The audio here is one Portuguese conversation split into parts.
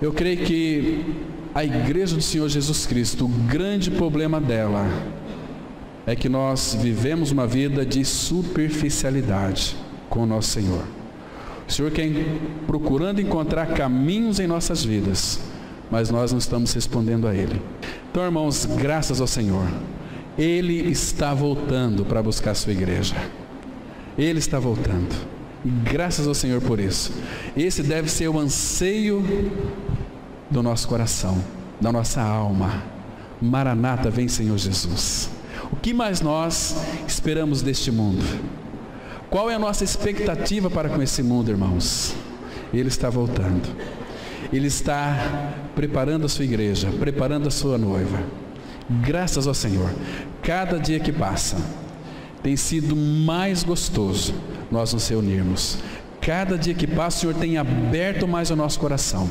Eu creio que a igreja do Senhor Jesus Cristo, o grande problema dela é que nós vivemos uma vida de superficialidade com o nosso Senhor. O Senhor quer procurando encontrar caminhos em nossas vidas, mas nós não estamos respondendo a Ele. Então, irmãos, graças ao Senhor, Ele está voltando para buscar a sua igreja. Ele está voltando. E graças ao Senhor por isso. Esse deve ser o anseio do nosso coração, da nossa alma. Maranata, vem Senhor Jesus. O que mais nós esperamos deste mundo? Qual é a nossa expectativa para com esse mundo, irmãos? Ele está voltando. Ele está preparando a sua igreja, preparando a sua noiva. Graças ao Senhor, cada dia que passa tem sido mais gostoso nós nos reunirmos. Cada dia que passa, o Senhor tem aberto mais o nosso coração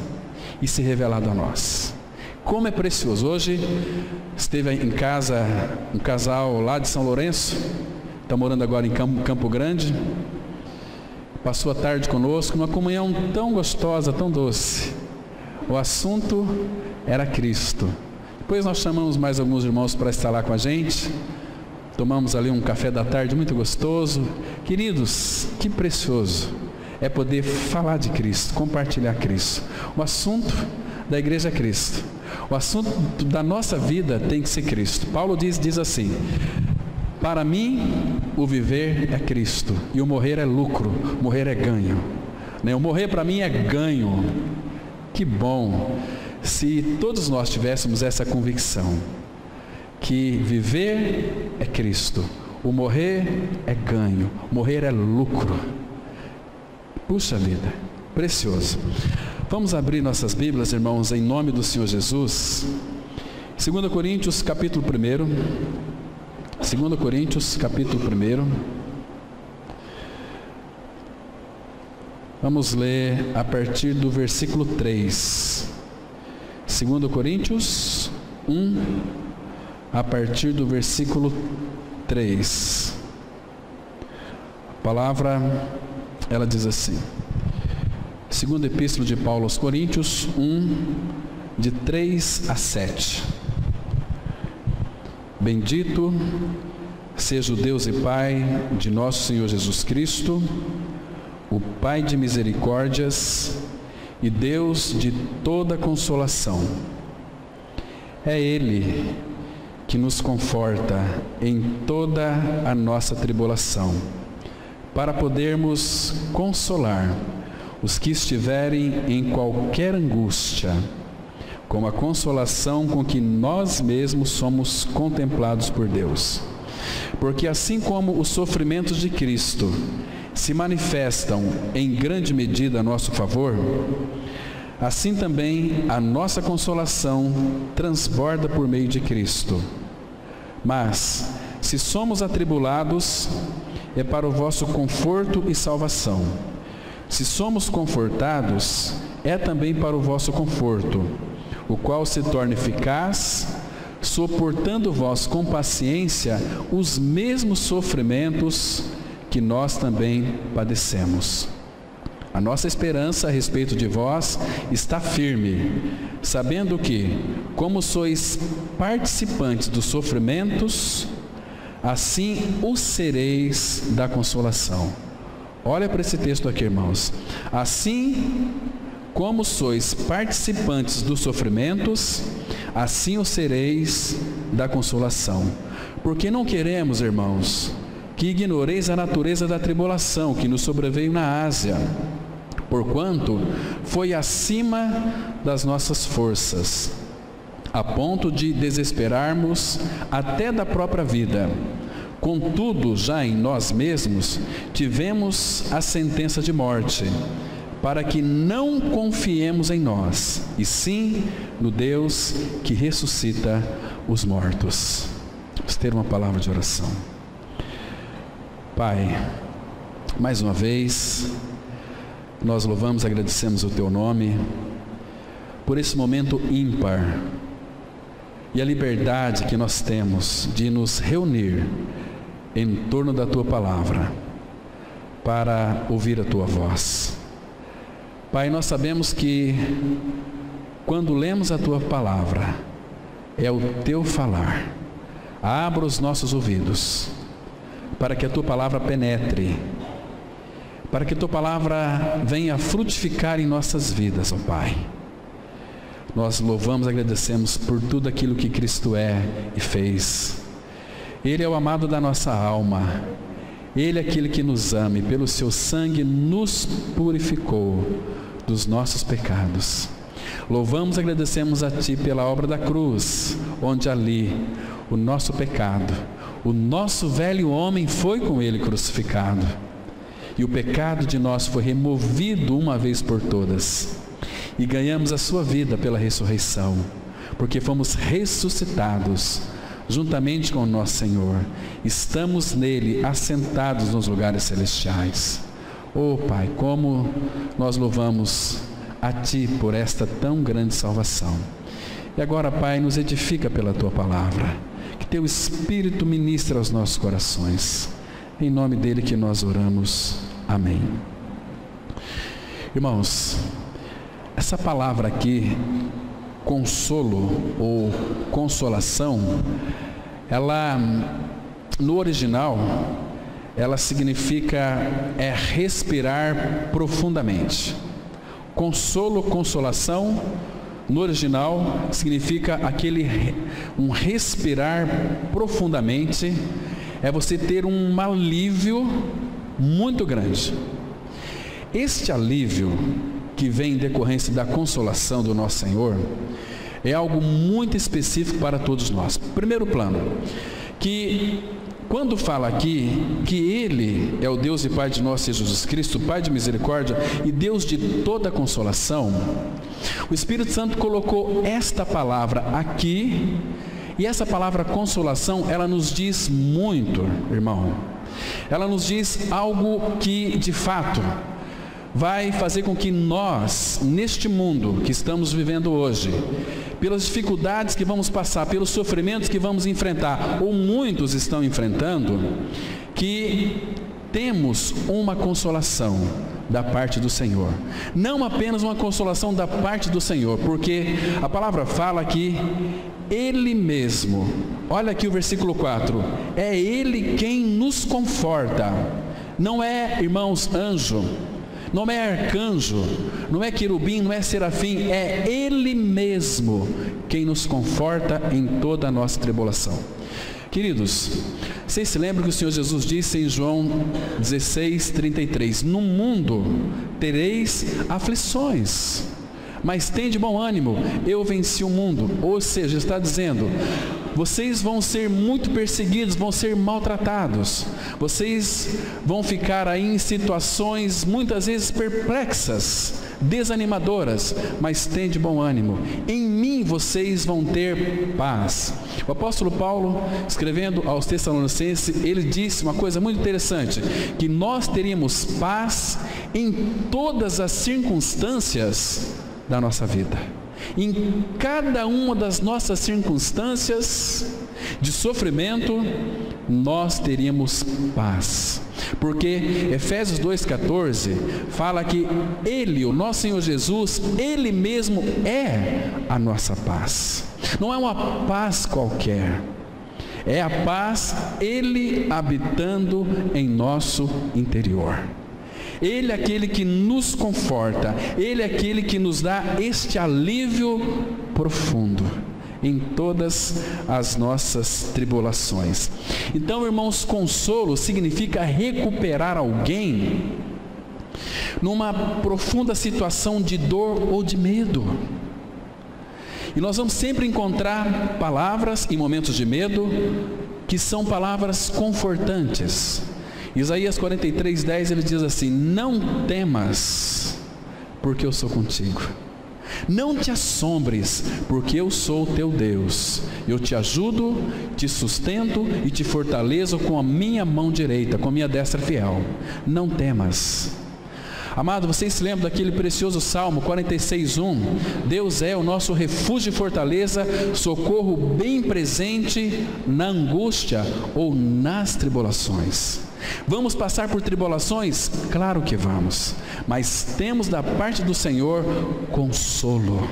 e se revelado a nós. Como é precioso. Hoje esteve em casa um casal lá de São Lourenço, está morando agora em Campo Grande, passou a tarde conosco, numa comunhão tão gostosa, tão doce. O assunto era Cristo. Depois nós chamamos mais alguns irmãos para estar lá com a gente, tomamos ali um café da tarde muito gostoso. Queridos, que precioso é poder falar de Cristo, compartilhar Cristo. O assunto da igreja é Cristo. O assunto da nossa vida tem que ser Cristo. Paulo diz assim: para mim o viver é Cristo e o morrer é lucro, morrer é ganho. O morrer para mim é ganho. Que bom se todos nós tivéssemos essa convicção, que viver é Cristo, o morrer é ganho, morrer é lucro. Puxa vida, precioso. Vamos abrir nossas Bíblias, irmãos, em nome do Senhor Jesus. 2 Coríntios capítulo 1. 2 Coríntios capítulo 1. Vamos ler a partir do versículo 3. 2 Coríntios 1, a partir do versículo 3. A palavra, ela diz assim: Segunda Epístola de Paulo aos Coríntios 1, de 3 a 7. Bendito seja o Deus e Pai de nosso Senhor Jesus Cristo, o Pai de misericórdias e Deus de toda consolação. É Ele que nos conforta em toda a nossa tribulação, para podermos consolar os que estiverem em qualquer angústia, com a consolação com que nós mesmos somos contemplados por Deus. Porque assim como os sofrimentos de Cristo se manifestam em grande medida a nosso favor, assim também a nossa consolação transborda por meio de Cristo. Mas, se somos atribulados, é para o vosso conforto e salvação. Se somos confortados, é também para o vosso conforto, o qual se torna eficaz, suportando vós com paciência os mesmos sofrimentos que nós também padecemos. A nossa esperança a respeito de vós está firme, sabendo que, como sois participantes dos sofrimentos, assim o sereis da consolação. Olha para esse texto aqui, irmãos. Assim como sois participantes dos sofrimentos, assim o sereis da consolação. Porque não queremos, irmãos, que ignoreis a natureza da tribulação que nos sobreveio na Ásia, porquanto foi acima das nossas forças, a ponto de desesperarmos até da própria vida. Contudo, já em nós mesmos, tivemos a sentença de morte, para que não confiemos em nós, e sim no Deus que ressuscita os mortos. Vamos ter uma palavra de oração. Pai, mais uma vez, nós louvamos e agradecemos o Teu nome, por esse momento ímpar, e a liberdade que nós temos de nos reunir em torno da Tua palavra, para ouvir a Tua voz. Pai, nós sabemos que quando lemos a Tua palavra, é o Teu falar. Abra os nossos ouvidos, para que a Tua palavra penetre, para que a Tua palavra venha frutificar em nossas vidas, ó Pai. Nós louvamos e agradecemos por tudo aquilo que Cristo é e fez. Ele é o amado da nossa alma. Ele é aquele que nos ama e pelo seu sangue nos purificou dos nossos pecados. Louvamos e agradecemos a Ti pela obra da cruz, onde ali o nosso pecado, o nosso velho homem foi com Ele crucificado. E o pecado de nós foi removido uma vez por todas. E ganhamos a sua vida pela ressurreição, porque fomos ressuscitados juntamente com o nosso Senhor. Estamos nele assentados nos lugares celestiais. Oh Pai, como nós louvamos a Ti por esta tão grande salvação. E agora, Pai, nos edifica pela Tua palavra, que Teu Espírito ministre aos nossos corações. Em nome dele que nós oramos. Amém. Irmãos, essa palavra aqui, consolo ou consolação, ela, no original, ela significa respirar profundamente. Consolo, consolação, no original, significa um respirar profundamente, é você ter um alívio muito grande. Este alívio que vem em decorrência da consolação do nosso Senhor é algo muito específico para todos nós. Primeiro plano, que quando fala aqui que Ele é o Deus e Pai de nosso Jesus Cristo, Pai de misericórdia e Deus de toda consolação, o Espírito Santo colocou esta palavra aqui, e essa palavra consolação, ela nos diz muito, irmão. Ela nos diz algo que, de fato, vai fazer com que nós, neste mundo que estamos vivendo hoje, pelas dificuldades que vamos passar, pelos sofrimentos que vamos enfrentar, ou muitos estão enfrentando, que temos uma consolação da parte do Senhor. Não apenas uma consolação da parte do Senhor, porque a palavra fala que Ele mesmo, olha aqui o versículo 4, é Ele quem nos conforta. Não é, irmãos, anjo, não é arcanjo, não é querubim, não é serafim, é Ele mesmo quem nos conforta em toda a nossa tribulação. Queridos, vocês se lembram que o Senhor Jesus disse em João 16:33, no mundo tereis aflições, mas tende bom ânimo, eu venci o mundo. Ou seja, está dizendo, vocês vão ser muito perseguidos, vão ser maltratados, vocês vão ficar aí em situações muitas vezes perplexas, desanimadoras, mas tende bom ânimo, em mim vocês vão ter paz. O apóstolo Paulo, escrevendo aos Tessalonicenses, ele disse uma coisa muito interessante, que nós teríamos paz em todas as circunstâncias da nossa vida. Em cada uma das nossas circunstâncias de sofrimento, nós teríamos paz. Porque Efésios 2,14 fala que Ele, o nosso Senhor Jesus, Ele mesmo é a nossa paz. Não é uma paz qualquer, é a paz, Ele habitando em nosso interior. Ele é aquele que nos conforta, Ele é aquele que nos dá este alívio profundo em todas as nossas tribulações. Então, irmãos, consolo significa recuperar alguém numa profunda situação de dor ou de medo. E nós vamos sempre encontrar palavras em momentos de medo que são palavras confortantes. Isaías 43:10, ele diz assim, não temas, porque eu sou contigo. Não te assombres, porque eu sou o teu Deus. Eu te ajudo, te sustento e te fortaleço com a minha mão direita, com a minha destra fiel. Não temas. Amado, vocês se lembram daquele precioso Salmo 46:1? Deus é o nosso refúgio e fortaleza, socorro bem presente na angústia ou nas tribulações. Vamos passar por tribulações? Claro que vamos, mas temos da parte do Senhor consolo.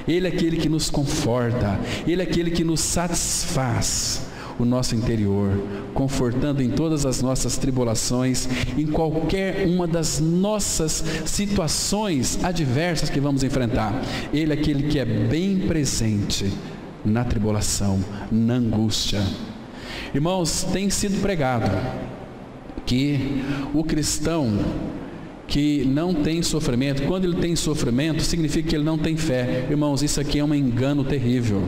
Ele é aquele que nos conforta, Ele é aquele que nos satisfaz o nosso interior, confortando em todas as nossas tribulações, em qualquer uma das nossas situações adversas que vamos enfrentar. Ele é aquele que é bem presente na tribulação, na angústia. Irmãos, tem sido pregado que o cristão que não tem sofrimento, quando ele tem sofrimento, significa que ele não tem fé. Irmãos, isso aqui é um engano terrível.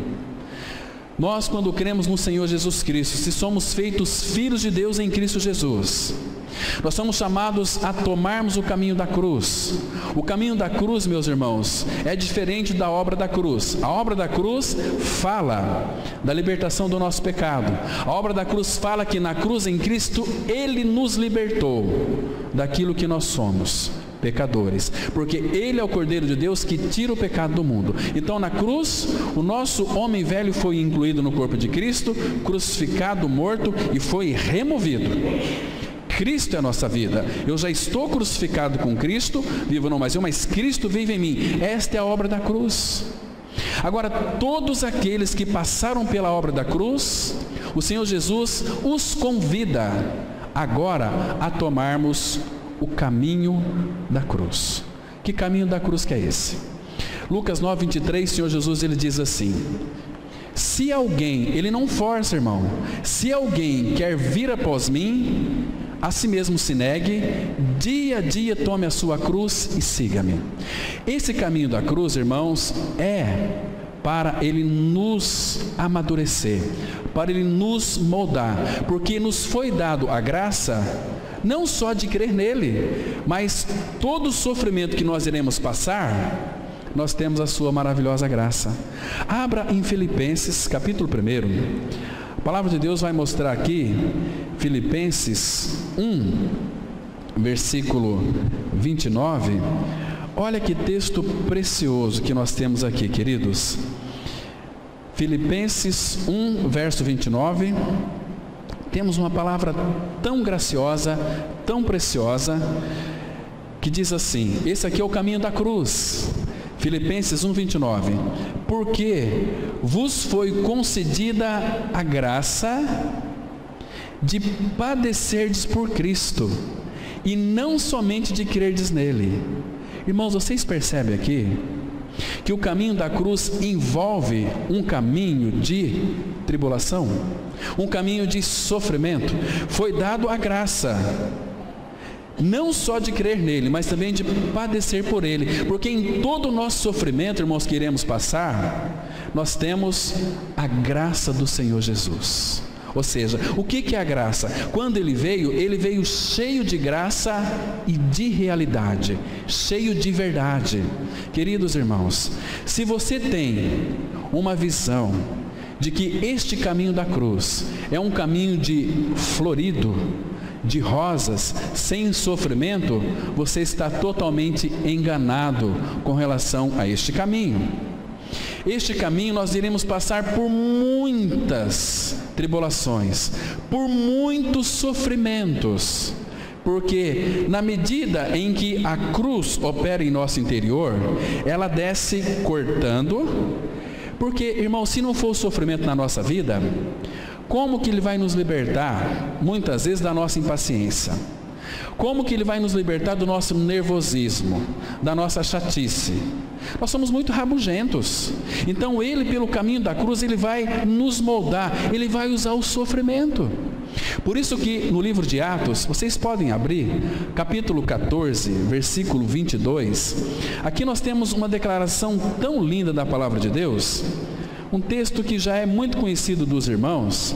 Nós, quando cremos no Senhor Jesus Cristo, se somos feitos filhos de Deus em Cristo Jesus, nós somos chamados a tomarmos o caminho da cruz. O caminho da cruz, meus irmãos, é diferente da obra da cruz. A obra da cruz fala da libertação do nosso pecado. A obra da cruz fala que na cruz em Cristo Ele nos libertou daquilo que nós somos, pecadores, porque Ele é o Cordeiro de Deus que tira o pecado do mundo. Então na cruz, o nosso homem velho foi incluído no corpo de Cristo, crucificado, morto e foi removido. Cristo é a nossa vida. Eu já estou crucificado com Cristo, vivo não mais eu, mas Cristo vive em mim. Esta é a obra da cruz. Agora, todos aqueles que passaram pela obra da cruz, o Senhor Jesus os convida agora a tomarmos o caminho da cruz. Que caminho da cruz que é esse? Lucas 9:23, o Senhor Jesus ele diz assim: se alguém, ele não força, irmão, se alguém quer vir após mim, a si mesmo se negue, dia a dia tome a sua cruz e siga-me. Esse caminho da cruz, irmãos, é para Ele nos amadurecer, para Ele nos moldar, porque nos foi dado a graça, não só de crer nele, mas todo o sofrimento que nós iremos passar, nós temos a sua maravilhosa graça. Abra em Filipenses, capítulo 1. A palavra de Deus vai mostrar aqui, Filipenses 1, versículo 29. Olha que texto precioso que nós temos aqui, queridos. Filipenses 1, verso 29. Temos uma palavra tão graciosa, tão preciosa, que diz assim: esse aqui é o caminho da cruz. Filipenses 1, 29. Porque vos foi concedida a graça de padecerdes por Cristo, e não somente de crerdes nele. Irmãos, vocês percebem aqui que o caminho da cruz envolve um caminho de tribulação, um caminho de sofrimento. Foi dado a graça, não só de crer nele, mas também de padecer por ele, porque em todo o nosso sofrimento, irmãos, que iremos passar, nós temos a graça do Senhor Jesus. Ou seja, o que é a graça? Quando ele veio cheio de graça e de realidade, cheio de verdade. Queridos irmãos, se você tem uma visão de que este caminho da cruz é um caminho de florido, de rosas, sem sofrimento, você está totalmente enganado com relação a este caminho. Este caminho nós iremos passar por muitas tribulações, por muitos sofrimentos, porque na medida em que a cruz opera em nosso interior, ela desce cortando, porque, irmão, se não for o sofrimento na nossa vida, como que Ele vai nos libertar, muitas vezes, da nossa impaciência? Como que Ele vai nos libertar do nosso nervosismo, da nossa chatice? Nós somos muito rabugentos. Então Ele, pelo caminho da cruz, Ele vai nos moldar, Ele vai usar o sofrimento. Por isso que no livro de Atos, vocês podem abrir, capítulo 14, versículo 22, aqui nós temos uma declaração tão linda da palavra de Deus, um texto que já é muito conhecido dos irmãos,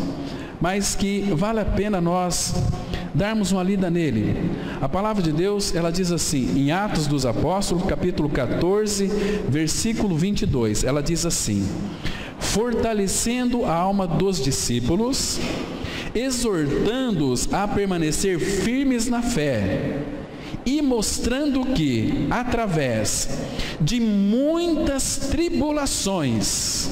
mas que vale a pena nós darmos uma lida nele. A palavra de Deus, ela diz assim, em Atos dos Apóstolos, capítulo 14, versículo 22, ela diz assim: fortalecendo a alma dos discípulos, exortando-os a permanecer firmes na fé, e mostrando que, através de muitas tribulações,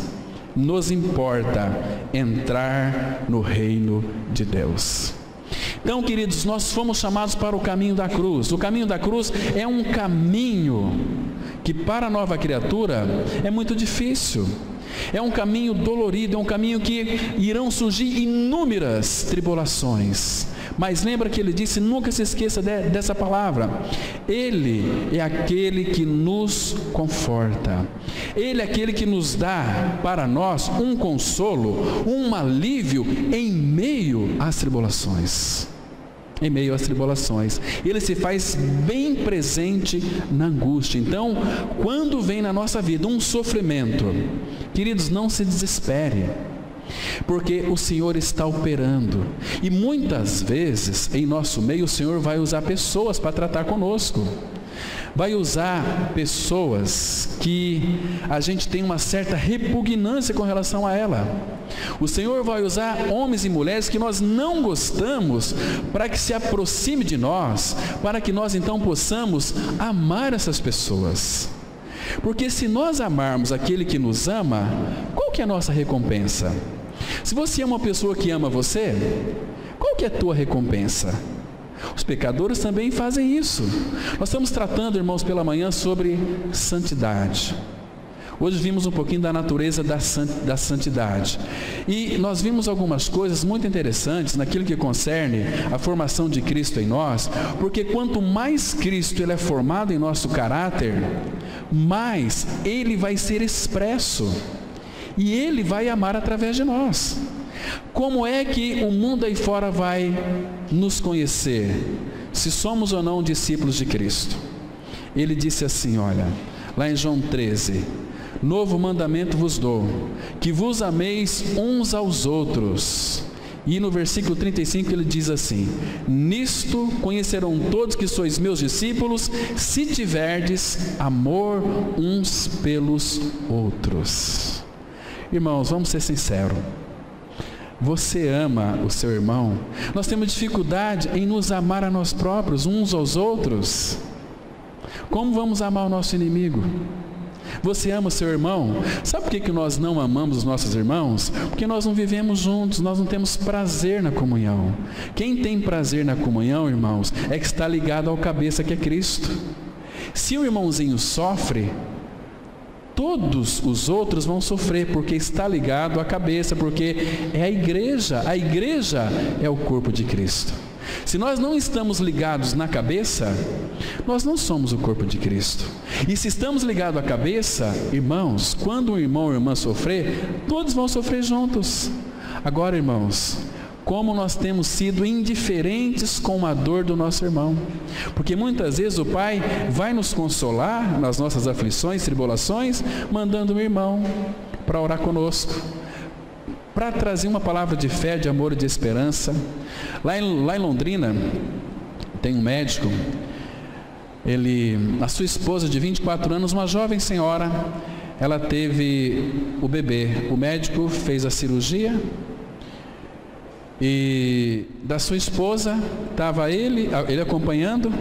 nos importa entrar no reino de Deus. Então, queridos, nós fomos chamados para o caminho da cruz. O caminho da cruz é um caminho que para a nova criatura é muito difícil. É um caminho dolorido, é um caminho que irão surgir inúmeras tribulações. Mas lembra que ele disse, nunca se esqueça dessa palavra. Ele é aquele que nos conforta. Ele é aquele que nos dá para nós um consolo, um alívio em meio às tribulações. Em meio às tribulações. Ele se faz bem presente na angústia. Então, quando vem na nossa vida um sofrimento, queridos, não se desespere, porque o Senhor está operando. E muitas vezes, em nosso meio, o Senhor vai usar pessoas para tratar conosco. Vai usar pessoas que a gente tem uma certa repugnância com relação a ela. O Senhor vai usar homens e mulheres que nós não gostamos para que se aproxime de nós, para que nós então possamos amar essas pessoas. Porque se nós amarmos aquele que nos ama, qual que é a nossa recompensa? Se você é uma pessoa que ama você, qual que é a tua recompensa? Os pecadores também fazem isso. Nós estamos tratando, irmãos, pela manhã sobre santidade. Hoje vimos um pouquinho da natureza da santidade. E nós vimos algumas coisas muito interessantes naquilo que concerne a formação de Cristo em nós, porque quanto mais Cristo ele é formado em nosso caráter, mais Ele vai ser expresso. E Ele vai amar através de nós. Como é que o mundo aí fora vai nos conhecer? Se somos ou não discípulos de Cristo. Ele disse assim, olha, lá em João 13, novo mandamento vos dou, que vos ameis uns aos outros. E no versículo 35 ele diz assim, nisto conhecerão todos que sois meus discípulos, se tiverdes amor uns pelos outros. Irmãos, vamos ser sinceros. Você ama o seu irmão? Nós temos dificuldade em nos amar a nós próprios, uns aos outros. Como vamos amar o nosso inimigo? Você ama o seu irmão? Sabe por que nós não amamos os nossos irmãos? Porque nós não vivemos juntos, nós não temos prazer na comunhão. Quem tem prazer na comunhão, irmãos, é que está ligado ao cabeça que é Cristo. Se o irmãozinho sofre, todos os outros vão sofrer, porque está ligado à cabeça, porque é a igreja é o corpo de Cristo. Se nós não estamos ligados na cabeça, nós não somos o corpo de Cristo. E se estamos ligados à cabeça, irmãos, quando um irmão ou irmã sofrer, todos vão sofrer juntos. Agora, irmãos, como nós temos sido indiferentes com a dor do nosso irmão. Porque muitas vezes o Pai vai nos consolar nas nossas aflições, tribulações, mandando um irmão para orar conosco, para trazer uma palavra de fé, de amor e de esperança. Lá em Londrina, tem um médico, a sua esposa de 24 anos, uma jovem senhora, ela teve o bebê. O médico fez a cirurgia, e da sua esposa, estava ele acompanhando,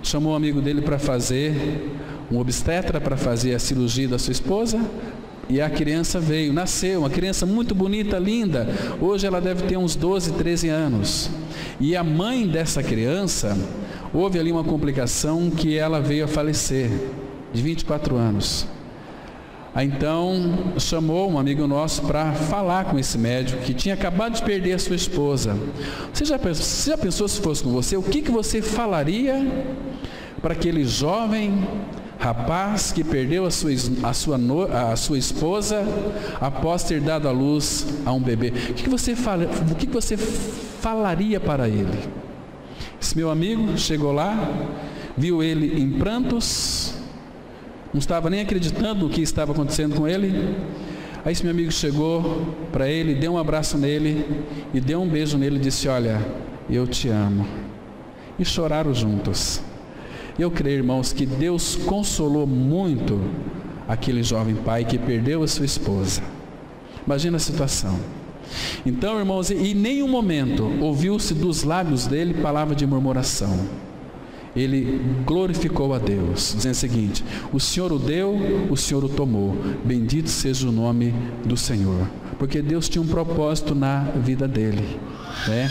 chamou um amigo dele para fazer, um obstetra para fazer a cirurgia da sua esposa, e a criança veio, nasceu, uma criança muito bonita, linda, hoje ela deve ter uns 12, 13 anos, e a mãe dessa criança, houve ali uma complicação que ela veio a falecer, de 24 anos. Então, chamou um amigo nosso para falar com esse médico que tinha acabado de perder a sua esposa. Você já pensou se fosse com você, o que você falaria para aquele jovem rapaz que perdeu a sua esposa após ter dado à luz a um bebê? O que você falaria para ele? Esse meu amigo chegou lá, viu ele em prantos, não estava nem acreditando no que estava acontecendo com ele. Aí esse meu amigo chegou para ele, deu um abraço nele e deu um beijo nele e disse, olha, eu te amo. E choraram juntos. Eu creio, irmãos, que Deus consolou muito aquele jovem pai que perdeu a sua esposa. Imagina a situação. Então, irmãos, em nenhum momento ouviu-se dos lábios dele palavra de murmuração. Ele glorificou a Deus, dizendo o seguinte, o Senhor o deu, o Senhor o tomou, bendito seja o nome do Senhor, porque Deus tinha um propósito na vida dele, né?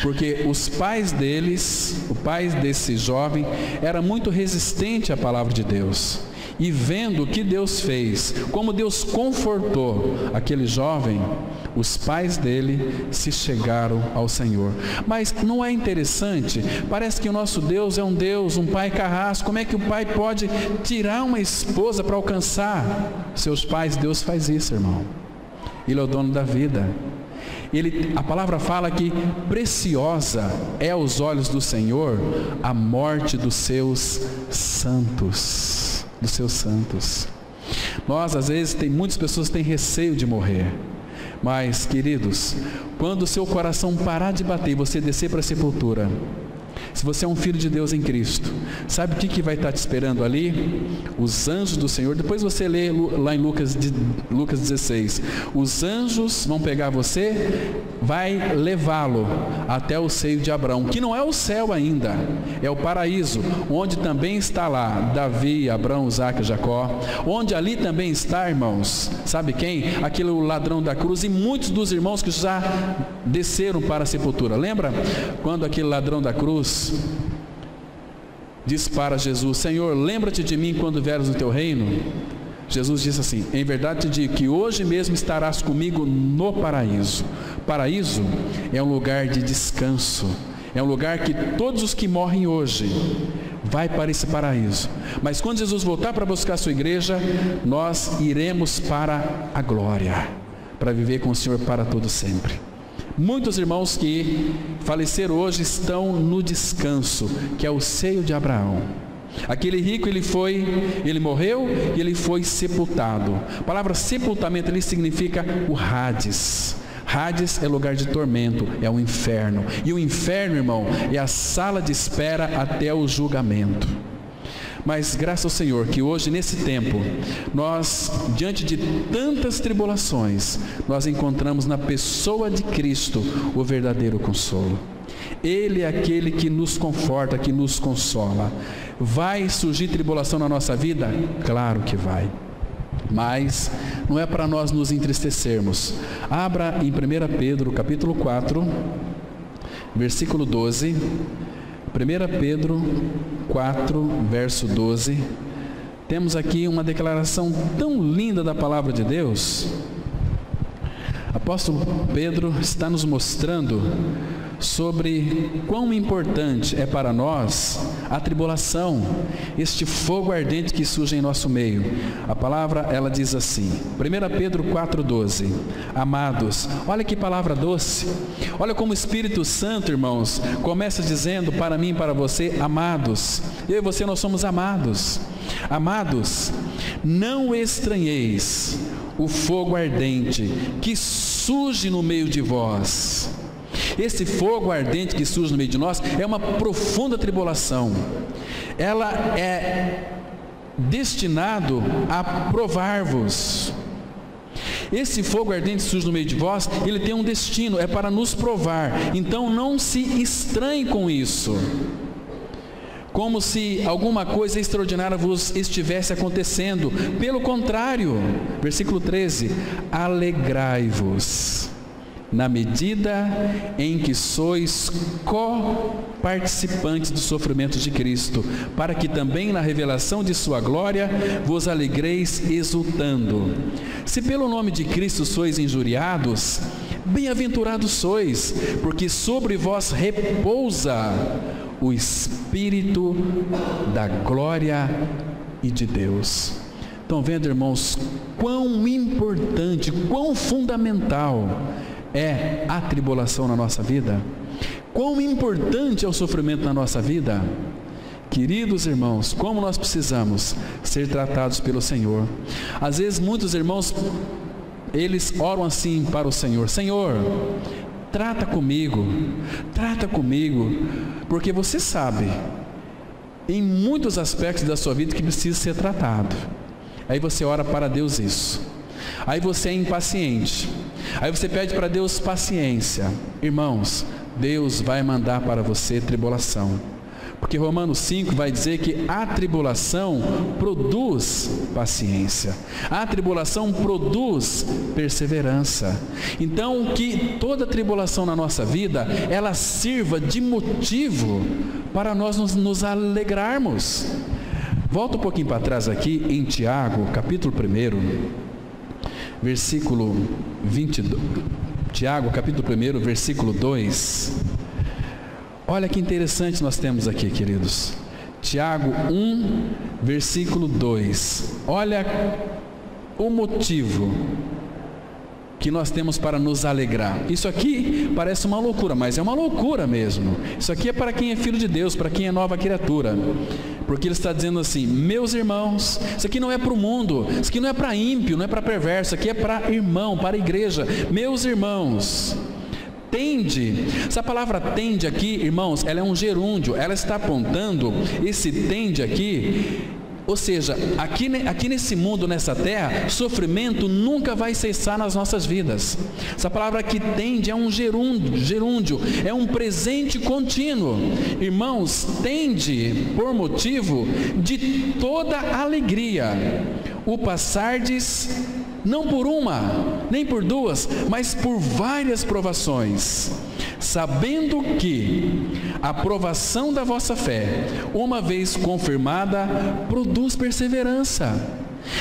porque os pais deles, o pai desse jovem, era muito resistente à palavra de Deus. E vendo o que Deus fez, como Deus confortou aquele jovem, os pais dele se chegaram ao Senhor. Mas não é interessante? Parece que o nosso Deus é um Deus, um pai carrasco. Como é que o pai pode tirar uma esposa para alcançar seus pais? Deus faz isso, irmão. Ele é o dono da vida. A palavra fala que preciosa é aos olhos do Senhor a morte dos seus santos. Dos seus santos. Nós, às vezes, muitas pessoas têm receio de morrer. Mas, queridos, quando o seu coração parar de bater e você descer para a sepultura, se você é um filho de Deus em Cristo, sabe o que vai estar te esperando ali? Os anjos do Senhor. Depois você lê lá em Lucas 16. Os anjos vão pegar você, vai levá-lo até o seio de Abraão, que não é o céu ainda, é o paraíso, onde também está lá Davi, Abraão, Isaque e Jacó, onde ali também está, irmãos, sabe quem? Aquele ladrão da cruz e muitos dos irmãos que já desceram para a sepultura. Lembra quando aquele ladrão da cruz diz para Jesus: Senhor, lembra-te de mim quando vieres no teu reino? Jesus disse assim: em verdade te digo que hoje mesmo estarás comigo no paraíso. Paraíso é um lugar de descanso, é um lugar que todos os que morrem hoje vai para esse paraíso. Mas quando Jesus voltar para buscar a sua igreja, nós iremos para a glória, para viver com o Senhor para todo sempre. Muitos irmãos que faleceram hoje estão no descanso, que é o seio de Abraão. Aquele rico, ele morreu e ele foi sepultado. A palavra sepultamento ali significa o Hades. Hades é lugar de tormento, é o inferno. E o inferno, irmão, é a sala de espera até o julgamento. Mas graças ao Senhor que hoje, nesse tempo, nós, diante de tantas tribulações, nós encontramos na pessoa de Cristo o verdadeiro consolo. Ele é aquele que nos conforta, que nos consola. Vai surgir tribulação na nossa vida? Claro que vai. Mas não é para nós nos entristecermos. Abra em 1 Pedro, capítulo 4, versículo 12. 1 Pedro 4, verso 12. Temos aqui uma declaração tão linda da palavra de Deus. Apóstolo Pedro está nos mostrando sobre quão importante é para nós a tribulação, este fogo ardente que surge em nosso meio. A palavra, ela diz assim, 1 Pedro 4,12, amados, olha que palavra doce, olha como o Espírito Santo, irmãos, começa dizendo para mim e para você, amados, eu e você nós somos amados. Amados, não estranheis o fogo ardente que surge no meio de vós. Esse fogo ardente que surge no meio de nós é uma profunda tribulação. Ela é destinado a provar-vos. Esse fogo ardente que surge no meio de vós, ele tem um destino, é para nos provar. Então não se estranhe com isso, como se alguma coisa extraordinária vos estivesse acontecendo. Pelo contrário, versículo 13, alegrai-vos na medida em que sois co-participantes dos sofrimentos de Cristo, para que também na revelação de sua glória vos alegreis exultando. Se pelo nome de Cristo sois injuriados, bem-aventurados sois, porque sobre vós repousa o Espírito da glória e de Deus. Estão vendo, irmãos, quão importante, quão fundamental é a tribulação na nossa vida? Quão importante é o sofrimento na nossa vida? Queridos irmãos, como nós precisamos ser tratados pelo Senhor. Às vezes muitos irmãos, eles oram assim para o Senhor: Senhor, trata comigo, porque você sabe, em muitos aspectos da sua vida que precisa ser tratado. Aí você ora para Deus isso. Aí você é impaciente. Aí você pede para Deus paciência. Irmãos, Deus vai mandar para você tribulação. Porque Romanos 5 vai dizer que a tribulação produz paciência, a tribulação produz perseverança. Então, que toda tribulação na nossa vida, ela sirva de motivo para nós nos alegrarmos. Volta um pouquinho para trás aqui em Tiago, capítulo 1, versículo 22. Tiago, capítulo 1, versículo 2. Olha que interessante nós temos aqui, queridos. Tiago 1, versículo 2. Olha o motivo que nós temos para nos alegrar. Isso aqui parece uma loucura, mas é uma loucura mesmo. Isso aqui é para quem é filho de Deus, para quem é nova criatura. Porque ele está dizendo assim: meus irmãos, isso aqui não é para o mundo, isso aqui não é para ímpio, não é para perverso, isso aqui é para irmão, para a igreja. Meus irmãos, tende, essa palavra tende aqui, irmãos, ela é um gerúndio, ela está apontando, esse tende aqui, ou seja, aqui nesse mundo, nessa terra, sofrimento nunca vai cessar nas nossas vidas. Essa palavra aqui tende é um gerúndio, é um presente contínuo. Irmãos, tende por motivo de toda alegria o passardes, não por uma, nem por duas, mas por várias provações, sabendo que a provação da vossa fé, uma vez confirmada, produz perseverança.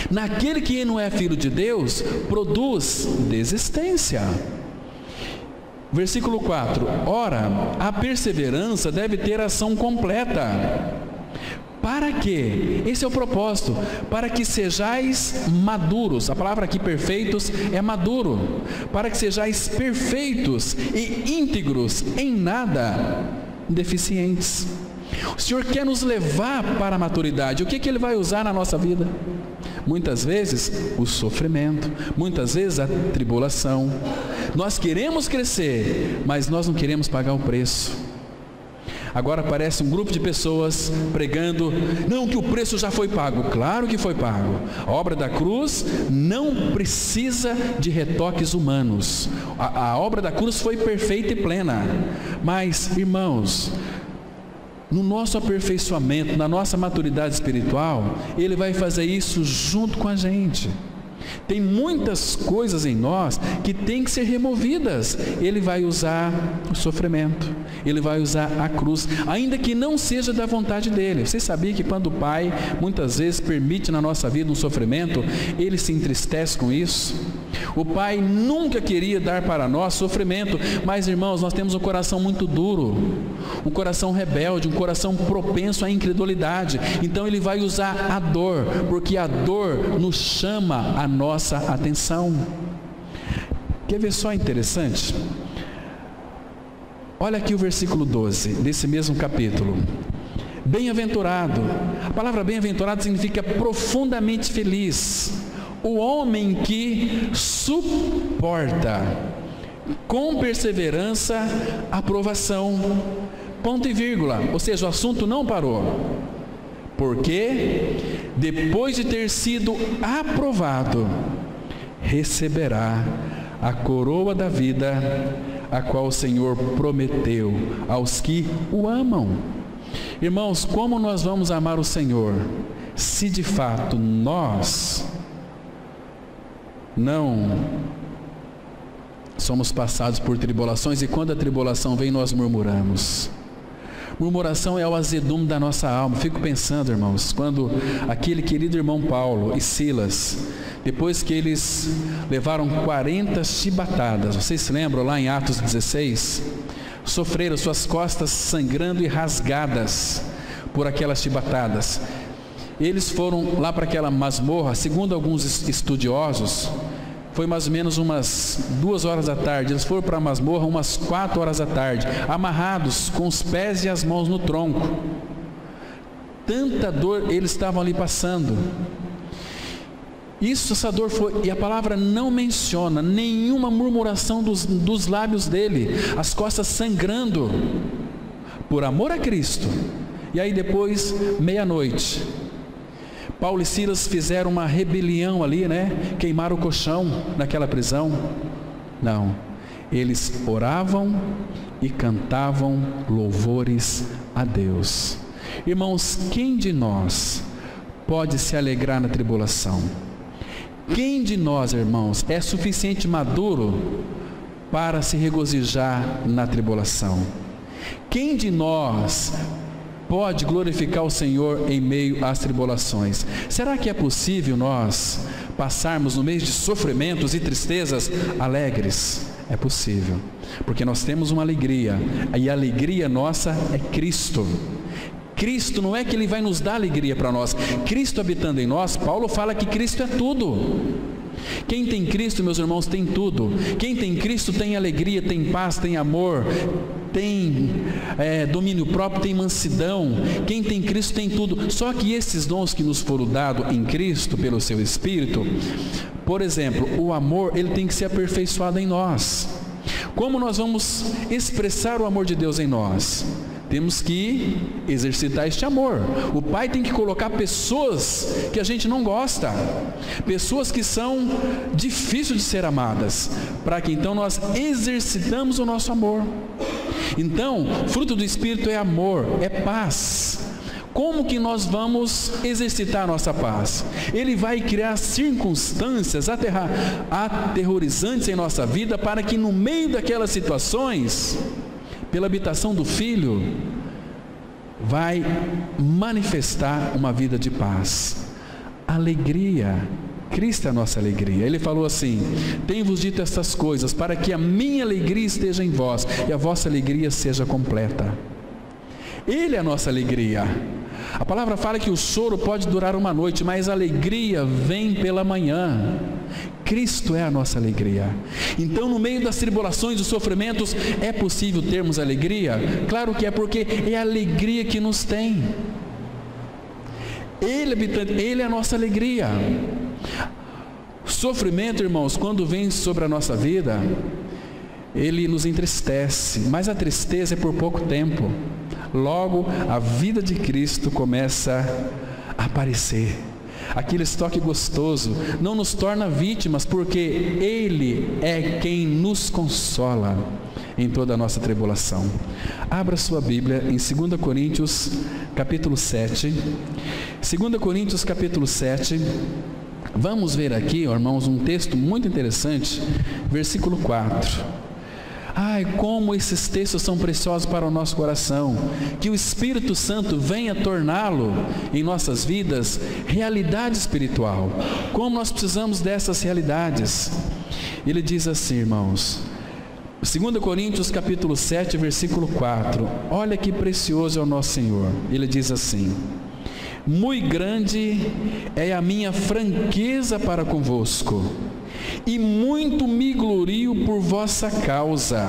Naquele que não é filho de Deus, produz desistência. Versículo 4: ora, a perseverança deve ter ação completa. Para quê? Esse é o propósito, para que sejais maduros. A palavra aqui perfeitos é maduro. Para que sejais perfeitos e íntegros, em nada deficientes. O Senhor quer nos levar para a maturidade. O que Ele vai usar na nossa vida? Muitas vezes o sofrimento, muitas vezes a tribulação. Nós queremos crescer, mas nós não queremos pagar o preço. Agora aparece um grupo de pessoas pregando, não, que o preço já foi pago. Claro que foi pago. A obra da cruz não precisa de retoques humanos. A obra da cruz foi perfeita e plena. Mas, irmãos, no nosso aperfeiçoamento, na nossa maturidade espiritual, Ele vai fazer isso junto com a gente. Tem muitas coisas em nós que têm que ser removidas. Ele vai usar o sofrimento, Ele vai usar a cruz, ainda que não seja da vontade dEle. Você sabia que quando o Pai muitas vezes permite na nossa vida um sofrimento, Ele se entristece com isso? O Pai nunca queria dar para nós sofrimento, mas, irmãos, nós temos um coração muito duro, um coração rebelde, um coração propenso à incredulidade. Então Ele vai usar a dor, porque a dor nos chama a nossa atenção. Quer ver só interessante? Olha aqui o versículo 12 desse mesmo capítulo. Bem-aventurado, a palavra bem-aventurado significa profundamente feliz. O homem que suporta com perseverança a provação. Ponto e vírgula. Ou seja, o assunto não parou. Porque depois de ter sido aprovado, receberá a coroa da vida, a qual o Senhor prometeu aos que o amam. Irmãos, como nós vamos amar o Senhor se de fato nós não somos passados por tribulações, e quando a tribulação vem nós murmuramos? Murmuração é o azedume da nossa alma. Fico pensando, irmãos, quando aquele querido irmão Paulo e Silas, depois que eles levaram 40 chibatadas, vocês se lembram lá em Atos 16? Sofreram suas costas sangrando e rasgadas por aquelas chibatadas. Eles foram lá para aquela masmorra, segundo alguns estudiosos, foi mais ou menos umas 2 horas da tarde. Eles foram para a masmorra umas 4 horas da tarde, amarrados com os pés e as mãos no tronco. Tanta dor eles estavam ali passando. Essa dor foi, e a palavra não menciona nenhuma murmuração dos lábios dele, as costas sangrando, por amor a Cristo. E aí depois, meia-noite, Paulo e Silas fizeram uma rebelião ali, queimaram o colchão naquela prisão. Não, eles oravam e cantavam louvores a Deus. Irmãos, quem de nós pode se alegrar na tribulação? Quem de nós, irmãos, é suficiente maduro para se regozijar na tribulação? Quem de nós pode glorificar o Senhor em meio às tribulações? Será que é possível nós passarmos no meio de sofrimentos e tristezas alegres? É possível, porque nós temos uma alegria, e a alegria nossa é Cristo. Cristo não é que Ele vai nos dar alegria para nós, Cristo habitando em nós. Paulo fala que Cristo é tudo. Quem tem Cristo, meus irmãos, tem tudo. Quem tem Cristo tem alegria, tem paz, tem amor, tem domínio próprio, tem mansidão. Quem tem Cristo tem tudo. Só que esses dons que nos foram dados em Cristo pelo seu Espírito, por exemplo, o amor, ele tem que ser aperfeiçoado em nós. Como nós vamos expressar o amor de Deus em nós? Temos que exercitar este amor. O Pai tem que colocar pessoas que a gente não gosta, pessoas que são difíceis de ser amadas, para que então nós exercitamos o nosso amor. Então, fruto do Espírito é amor, é paz. Como que nós vamos exercitar a nossa paz? Ele vai criar circunstâncias aterrorizantes em nossa vida, para que no meio daquelas situações, pela habitação do Filho, vai manifestar uma vida de paz, alegria. Cristo é a nossa alegria. Ele falou assim: tenho-vos dito estas coisas, para que a minha alegria esteja em vós, e a vossa alegria seja completa. Ele é a nossa alegria. A palavra fala que o choro pode durar uma noite, mas a alegria vem pela manhã. Cristo é a nossa alegria. Então, no meio das tribulações, dos sofrimentos, é possível termos alegria? Claro que é, porque é a alegria que nos tem. Ele é a nossa alegria. Sofrimento, irmãos, quando vem sobre a nossa vida, ele nos entristece, mas a tristeza é por pouco tempo. Logo, a vida de Cristo começa a aparecer. Aquele estoque gostoso não nos torna vítimas, porque Ele é quem nos consola em toda a nossa tribulação. Abra sua Bíblia em 2 Coríntios capítulo 7. 2 Coríntios capítulo 7. Vamos ver aqui, irmãos, um texto muito interessante, versículo 4. Ai, como esses textos são preciosos para o nosso coração. Que o Espírito Santo venha torná-lo em nossas vidas realidade espiritual. Como nós precisamos dessas realidades. Ele diz assim, irmãos, 2 Coríntios capítulo 7, versículo 4. Olha que precioso é o nosso Senhor. Ele diz assim: muito grande é a minha franqueza para convosco, e muito me glorio por vossa causa.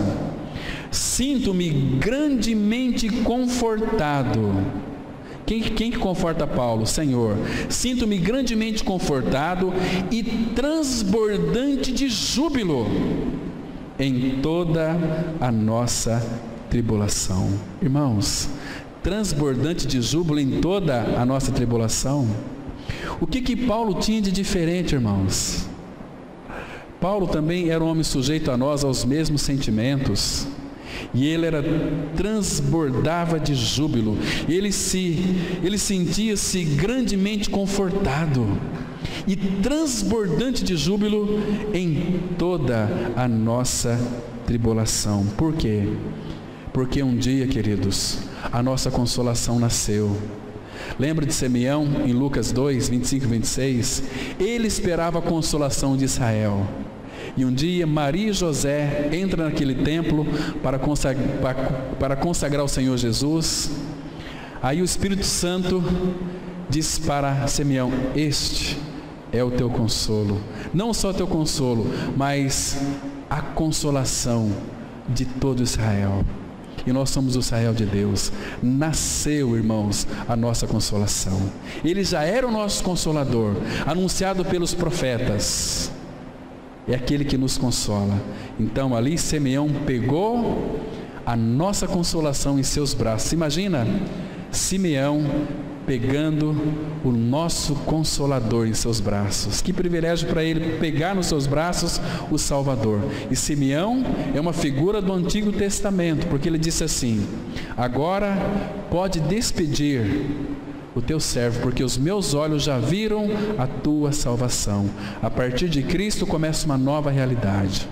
Sinto-me grandemente confortado. Quem que conforta Paulo? Senhor. Sinto-me grandemente confortado e transbordante de júbilo em toda a nossa tribulação. Irmãos, transbordante de júbilo em toda a nossa tribulação. O que Paulo tinha de diferente, irmãos? Paulo também era um homem sujeito a nós, aos mesmos sentimentos, e ele transbordava de júbilo. Ele sentia-se grandemente confortado e transbordante de júbilo em toda a nossa tribulação. Por quê? Porque um dia, queridos, a nossa consolação nasceu. Lembra de Simeão em Lucas 2, 25 e 26? Ele esperava a consolação de Israel. E um dia Maria e José entram naquele templo para consagrar o Senhor Jesus. Aí o Espírito Santo diz para Simeão: este é o teu consolo. Não só o teu consolo, mas a consolação de todo Israel. E nós somos o Israel de Deus. Nasceu, irmãos, a nossa consolação. Ele já era o nosso consolador, anunciado pelos profetas. É aquele que nos consola. Então ali Simeão pegou a nossa consolação em seus braços. Imagina, Simeão pegando o nosso Consolador em seus braços. Que privilégio para ele pegar nos seus braços o Salvador. E Simeão é uma figura do Antigo Testamento, porque ele disse assim: agora pode despedir o teu servo, porque os meus olhos já viram a tua salvação. A partir de Cristo começa uma nova realidade.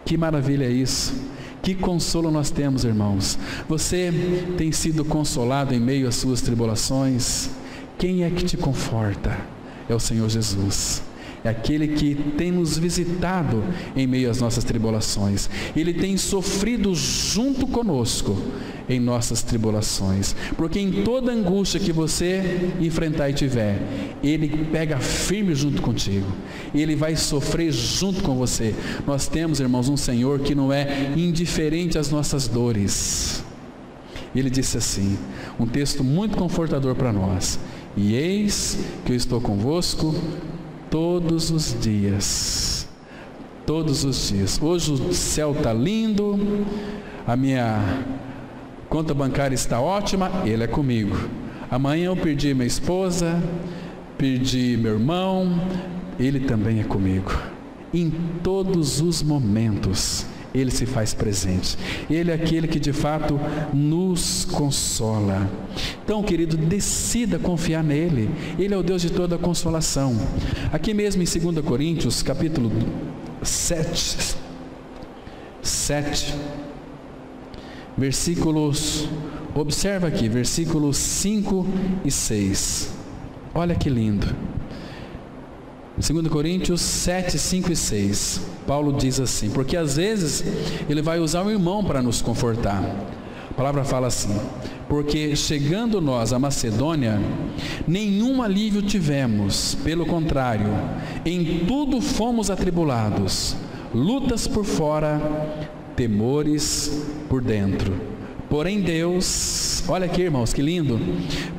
Que maravilha é isso! Que consolo nós temos, irmãos. Você tem sido consolado em meio às suas tribulações? Quem é que te conforta? É o Senhor Jesus. É aquele que tem nos visitado em meio às nossas tribulações. Ele tem sofrido junto conosco em nossas tribulações, porque em toda angústia que você enfrentar e tiver, Ele pega firme junto contigo, Ele vai sofrer junto com você. Nós temos, irmãos, um Senhor que não é indiferente às nossas dores. Ele disse assim, um texto muito confortador para nós: e eis que eu estou convosco todos os dias. Todos os dias. Hoje o céu está lindo, a minha conta bancária está ótima, Ele é comigo. Amanhã eu perdi minha esposa, perdi meu irmão, Ele também é comigo. Em todos os momentos Ele se faz presente. Ele é aquele que de fato nos consola. Então, querido, decida confiar nele. Ele é o Deus de toda consolação. Aqui mesmo em 2 Coríntios, capítulo 7, versículos, observa aqui, versículos 5 e 6. Olha que lindo. 2 Coríntios 7, 5 e 6. Paulo diz assim, porque às vezes ele vai usar o irmão para nos confortar. A palavra fala assim: porque chegando nós à Macedônia, nenhum alívio tivemos, pelo contrário, em tudo fomos atribulados, lutas por fora, temores por dentro. Porém Deus, olha aqui, irmãos, que lindo.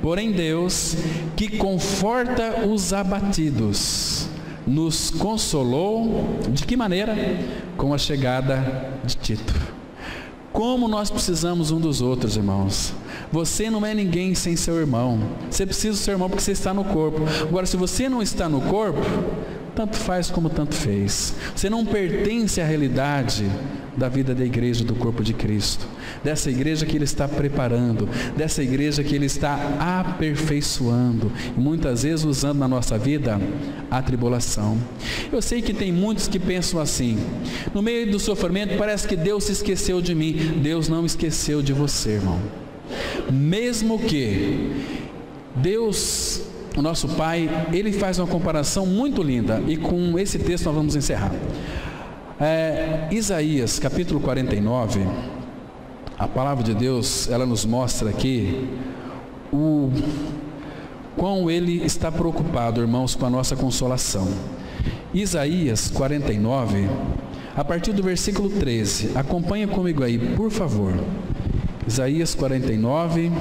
Porém Deus, que conforta os abatidos, nos consolou, de que maneira? Com a chegada de Tito. Como nós precisamos um dos outros, irmãos. Você não é ninguém sem seu irmão. Você precisa do seu irmão porque você está no corpo. Agora, se você não está no corpo, tanto faz como tanto fez. Você não pertence à realidade da vida da igreja, do corpo de Cristo, dessa igreja que Ele está preparando, dessa igreja que Ele está aperfeiçoando, e muitas vezes usando na nossa vida a tribulação. Eu sei que tem muitos que pensam assim: no meio do sofrimento parece que Deus se esqueceu de mim. Deus não esqueceu de você, irmão. Mesmo que Deus, o nosso Pai, Ele faz uma comparação muito linda, e com esse texto nós vamos encerrar. Isaías capítulo 49, a palavra de Deus, ela nos mostra aqui o quão Ele está preocupado, irmãos, com a nossa consolação. Isaías 49, a partir do versículo 13, acompanha comigo aí, por favor. Isaías 49,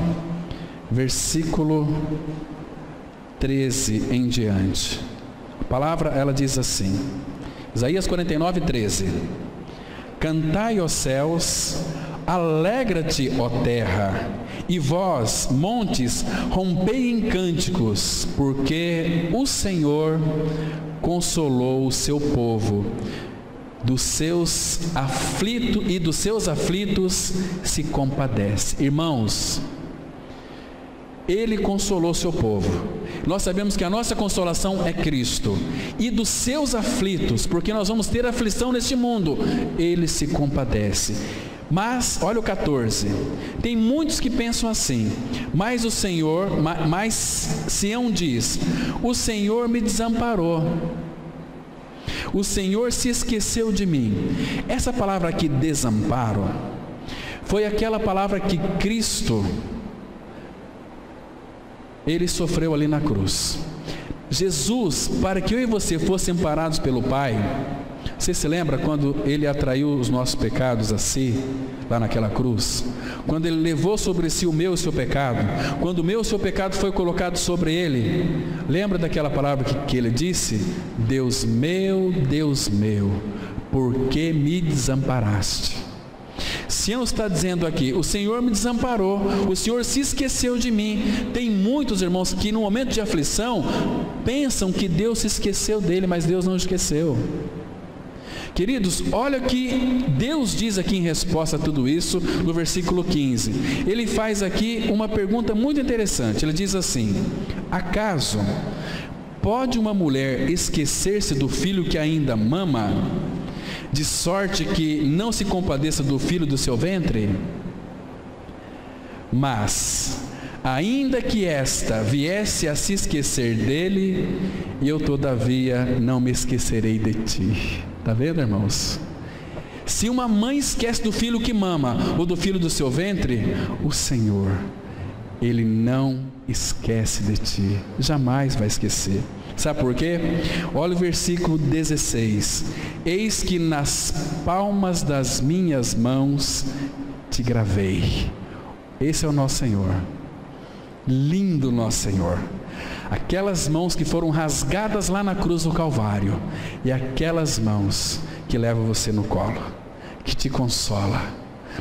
versículo 13 em diante. A palavra, ela diz assim, Isaías 49, 13: cantai, ó céus, alegra-te, ó terra, e vós, montes, rompei em cânticos, porque o Senhor consolou o seu povo, dos seus aflitos se compadece. Irmãos, Ele consolou o seu povo. Nós sabemos que a nossa consolação é Cristo. E dos seus aflitos, porque nós vamos ter aflição neste mundo, Ele se compadece. Mas, olha o 14, tem muitos que pensam assim: mas o Senhor, mas Sião diz, o Senhor me desamparou, o Senhor se esqueceu de mim. Essa palavra aqui, desamparo, foi aquela palavra que Cristo, Ele sofreu ali na cruz. Jesus, para que eu e você fossem amparados pelo Pai, você se lembra quando Ele atraiu os nossos pecados a si, lá naquela cruz? Quando Ele levou sobre si o meu e o seu pecado, quando o meu e o seu pecado foi colocado sobre Ele, lembra daquela palavra que Ele disse? Deus meu, por que me desamparaste? Sião está dizendo aqui: o Senhor me desamparou, o Senhor se esqueceu de mim. Tem muitos irmãos que no momento de aflição pensam que Deus se esqueceu dele, mas Deus não esqueceu. Queridos, olha o que Deus diz aqui em resposta a tudo isso, no versículo 15. Ele faz aqui uma pergunta muito interessante. Ele diz assim: acaso pode uma mulher esquecer-se do filho que ainda mama, de sorte que não se compadeça do filho do seu ventre? Mas, ainda que esta viesse a se esquecer dele, eu todavia não me esquecerei de ti. Está vendo, irmãos? Se uma mãe esquece do filho que mama ou do filho do seu ventre, o Senhor, Ele não esquece de ti, jamais vai esquecer. Sabe por quê? Olha o versículo 16: eis que nas palmas das minhas mãos te gravei. Esse é o nosso Senhor, lindo nosso Senhor. Aquelas mãos que foram rasgadas lá na cruz do Calvário, e aquelas mãos que levam você no colo, que te consola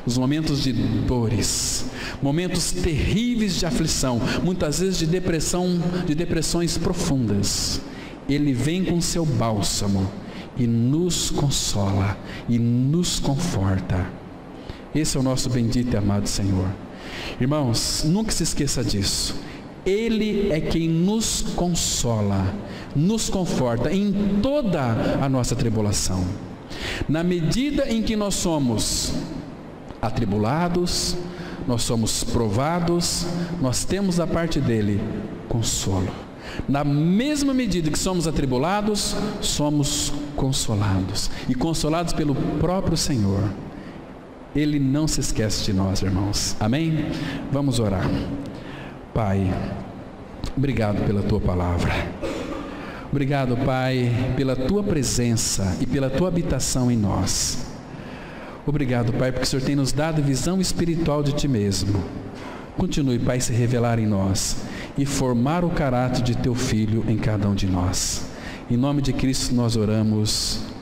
nos momentos de dores, momentos terríveis de aflição, muitas vezes de depressões profundas. Ele vem com seu bálsamo e nos consola e nos conforta. Esse é o nosso bendito e amado Senhor. Irmãos, nunca se esqueça disso. Ele é quem nos consola, nos conforta em toda a nossa tribulação. Na medida em que nós somos atribulados, nós somos provados, nós temos da parte dele consolo. Na mesma medida que somos atribulados, somos consolados, e consolados pelo próprio Senhor. Ele não se esquece de nós, irmãos. Amém? Vamos orar. Pai, obrigado pela Tua palavra. Obrigado, Pai, pela Tua presença e pela Tua habitação em nós. Obrigado, Pai, porque o Senhor tem nos dado visão espiritual de Ti mesmo. Continue, Pai, se revelar em nós e formar o caráter de Teu Filho em cada um de nós. Em nome de Cristo nós oramos.